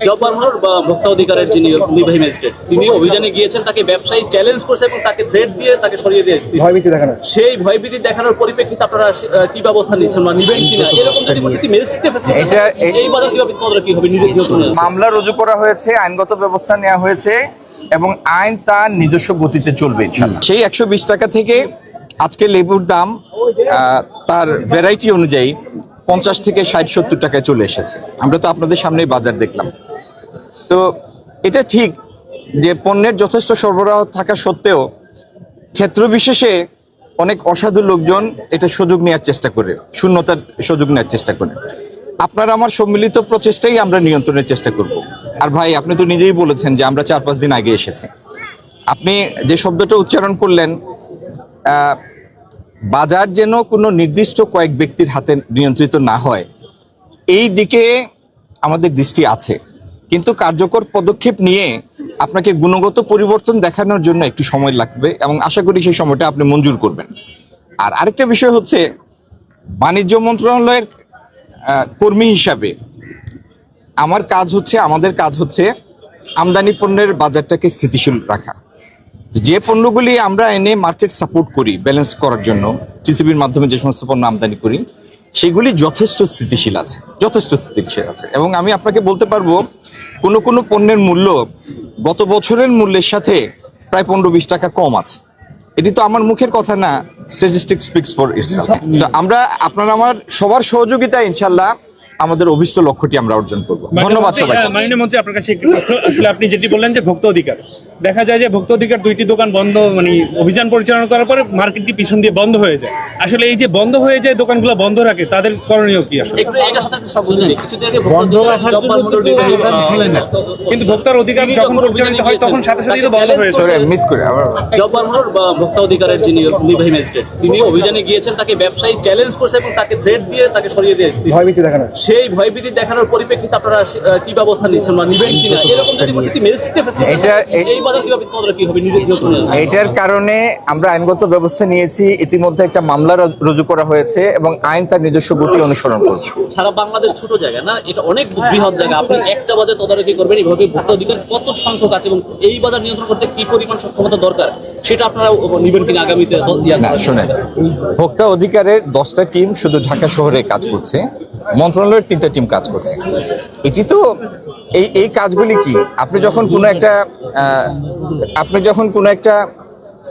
জব্বার মোড় বা ভোক্তা অধিকারের যিনি নির্বাহী ম্যাজিস্ট্রেট, তিনি অভিযানে গিয়েছেন, তাকে ব্যবসায়ী চ্যালেঞ্জ করছে এবং তাকে থ্রেট দিয়ে তাকে সরিয়ে দিয়ে ভয়ভীতি দেখানো। সেই ভয়ভীতি দেখানোর পরিপ্রেক্ষিতে আপনারা কি ব্যবস্থা নিচ্ছেন বা নিবেন কিনা, এরকম যদি পরিস্থিতি ম্যাজিস্ট্রেটকে ফেস করতে হয়, এই বাজার কিভাবে কি হবে? মামলা রুজু করা হয়েছে, আইনগত ব্যবস্থা নেওয়া হয়েছে এবং আইন তার নিজস্ব গতিতে চলবে ইনশাআল্লাহ। সেই 120 টাকা থেকে আজকে লেবুর দাম তার ভ্যারাইটি অনুযায়ী 50 থেকে 60-70 টাকায় চলে এসেছে। আমরা তো আপনাদের সামনেই বাজার দেখলাম। তো এটা ঠিক যে পণ্যের যথেষ্ট সরবরাহ থাকা সত্ত্বেও ক্ষেত্র বিশেষে অনেক অসাধু লোকজন এটা সুযোগ নেওয়ার চেষ্টা করে, শূন্যতার সুযোগ নেওয়ার চেষ্টা করে। আপনার আমার সম্মিলিত প্রচেষ্টাই আমরা নিয়ন্ত্রণের চেষ্টা করব। আর ভাই, আপনি তো নিজেই বলেছেন যে আমরা 4-5 দিন আগে এসেছি। আপনি যে শব্দটা উচ্চারণ করলেন, বাজার যেন কোনো নির্দিষ্ট কয়েক ব্যক্তির হাতে নিয়ন্ত্রিত না হয়, এই দিকে আমাদের দৃষ্টি আছে, কিন্তু কার্যকর পদক্ষেপ নিয়ে আপনাকে গুণগত পরিবর্তন দেখানোর জন্য একটু সময় লাগবে এবং আশা করি সেই সময়টা আপনি মঞ্জুর করবেন। আর আরেকটা বিষয় হচ্ছে, বাণিজ্য মন্ত্রণালয়ের কর্মী হিসাবে আমাদের কাজ হচ্ছে আমদানি পণ্যের বাজারটাকে স্থিতিশীল রাখা। যে পণ্যগুলি আমরা এনে মার্কেট সাপোর্ট করি ব্যালেন্স করার জন্য, টিসিবির মাধ্যমে যে সমস্ত পণ্য আমদানি করি, সেগুলি যথেষ্ট স্থিতিশীল আছে এবং আমি আপনাকে বলতে পারবো কোনো পণ্যের মূল্য গত বছরের মূল্যের সাথে প্রায় 15-20 টাকা কম আছে। এটি তো আমার মুখের কথা না, স্ট্যাটিস্টিক্স স্পিক্স ফর ইটসেলফ। তো আমরা আপনার আমার সবার সহযোগিতা ইনশাআল্লাহ আমাদের অভিষ্ট লক্ষ্যটি আমরা অর্জন করব। ধন্যবাদ সবাইকে। মাননীয় মন্ত্রী, আপনার কাছে একটু প্রশ্ন। আসলে আপনি যেটি বললেন যে ভোক্তা অধিকার, দেখা যায় যে ভোক্তা অধিকার 2টি দোকান বন্ধ, মানে অভিযান পরিচালনা করার পরে মার্কেটটি পিছন দিয়ে বন্ধ হয়ে যায়। আসলে এই যে বন্ধ হয়ে যায়, দোকানগুলো বন্ধ রাখে, তাদের করণীয় কি? আসলে কিন্তু ভোক্তার অধিকার যখন পরিচালিত হয় তখন সাথে সাথে তো বন্ধ হয়ে যায়। জব্বার মোড় বা ভোক্তা অধিকারের যিনি নির্বাহী ম্যাজিস্ট্রেট, তিনি অভিযানে গিয়েছেন, তাকে ব্যবসায়ী চ্যালেঞ্জ করছে এবং তাকে থ্রেট দিয়ে তাকে সরিয়ে দিয়ে ভয়ভীতি দেখানো। সেই ভয়ভীতি দেখানোর পরিপ্রেক্ষিতে আপনারা কি ব্যবস্থা নিচ্ছেন বা নিবেন কিনা, এরকম যদি পরিস্থিতি ম্যাজিস্ট্রেটকে ফেস করতে হয়, এই বাজার কিভাবে কি হবে? এটার কারণে আমরা আইনগত ব্যবস্থা নিয়েছি, ইতিমধ্যে একটা মামলা রুজু করা হয়েছে এবং আইন তার নিজস্ব গতি অনুসরণ করবে। সারা বাংলাদেশ ছোট জায়গা না, এটা অনেক বৃহৎ জায়গা। আপনি একটা বাজার তদারকি করবেন, এইভাবে ভোক্তা অধিকার কত সংখ্যক আছে এবং এই বাজার নিয়ন্ত্রণ করতে কি পরিমাণ সক্ষমতা দরকার, সেটা আপনারা নিবেন কিনা আগামীতে? শুনেন, ভোক্তা অধিকারের 10টা টিম শুধু ঢাকা শহরে কাজ করছে, মন্ত্রণালয়ের 3টা টিম কাজ করছে। এটি তো এই কাজগুলি কি, আপনি যখন কোনো একটা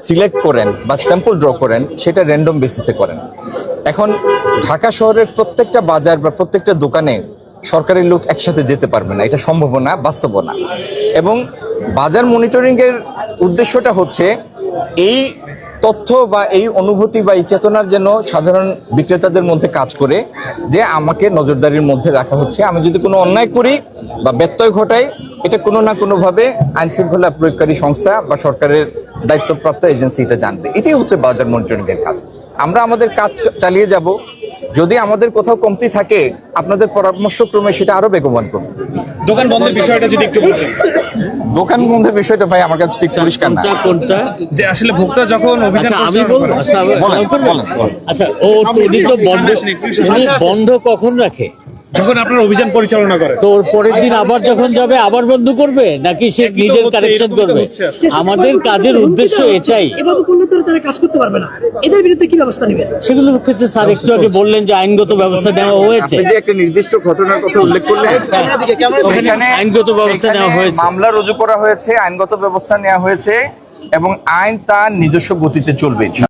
সিলেক্ট করেন বা স্যাম্পল ড্র করেন, সেটা র্যান্ডম বেসিসে করেন। এখন ঢাকা শহরের প্রত্যেকটা বাজার বা প্রত্যেকটা দোকানে সরকারি লোক একসাথে যেতে পারবে না, এটা সম্ভব না, বাস্তব না। এবং বাজার মনিটরিং এর উদ্দেশ্যটা হচ্ছে এই তথ্য বা এই অনুভূতি বা এই চেতনার যেন সাধারণ বিক্রেতাদের মধ্যে কাজ করে যে আমাকে নজরদারির মধ্যে রাখা হচ্ছে, আমি যদি কোনো অন্যায় করি বা ব্যত্যয় ঘটাই, এটা কোনো না কোনোভাবে আইন শৃঙ্খলা প্রয়োগকারী সংস্থা বা সরকারের দায়িত্বপ্রাপ্ত এজেন্সি এটা জানবে। এটাই হচ্ছে বাজার মনিটরিং এর কাজ। আমরা আমাদের কাজ চালিয়ে যাব। যদি আমাদের কোথাও কমতি থাকে, আপনাদের পরামর্শক্রমে সেটা আরো বেগবান করব। দোকান বন্ধের বিষয়টা যদি একটু বলতেন। দোকান বন্ধের বিষয়টা ভাই আমার কাছে ঠিক পরিষ্কার না। কোনটা যে আসলে ভোক্তা যখন অভিযান আমি বলবো, আচ্ছা উনি তো বন্ধ কখন রাখে? যখন আপনার অভিযান পরিচালনা করে, তো পরের দিন আবার যখন যাবে আবার বন্ধ করবে, নাকি সে নিজের কারেকশন করবে? আমাদের কাজের উদ্দেশ্য এটাই। এভাবে করলে তো তারা কাজ করতে পারবে না। এদের বিরুদ্ধে কি ব্যবস্থা নেবেন? সেগুলোর ক্ষেত্রে স্যার একটু আগে বললেন যে আইনগত ব্যবস্থা নেওয়া হয়েছে। আপনি যে একটা নির্দিষ্ট ঘটনার কথা উল্লেখ করলেন, সেখানে আইনগত ব্যবস্থা নেওয়া হয়েছে, মামলা রুজু করা হয়েছে, আইনগত ব্যবস্থা নেওয়া হয়েছে এবং আইন তার নিজস্ব গতিতে চলবে।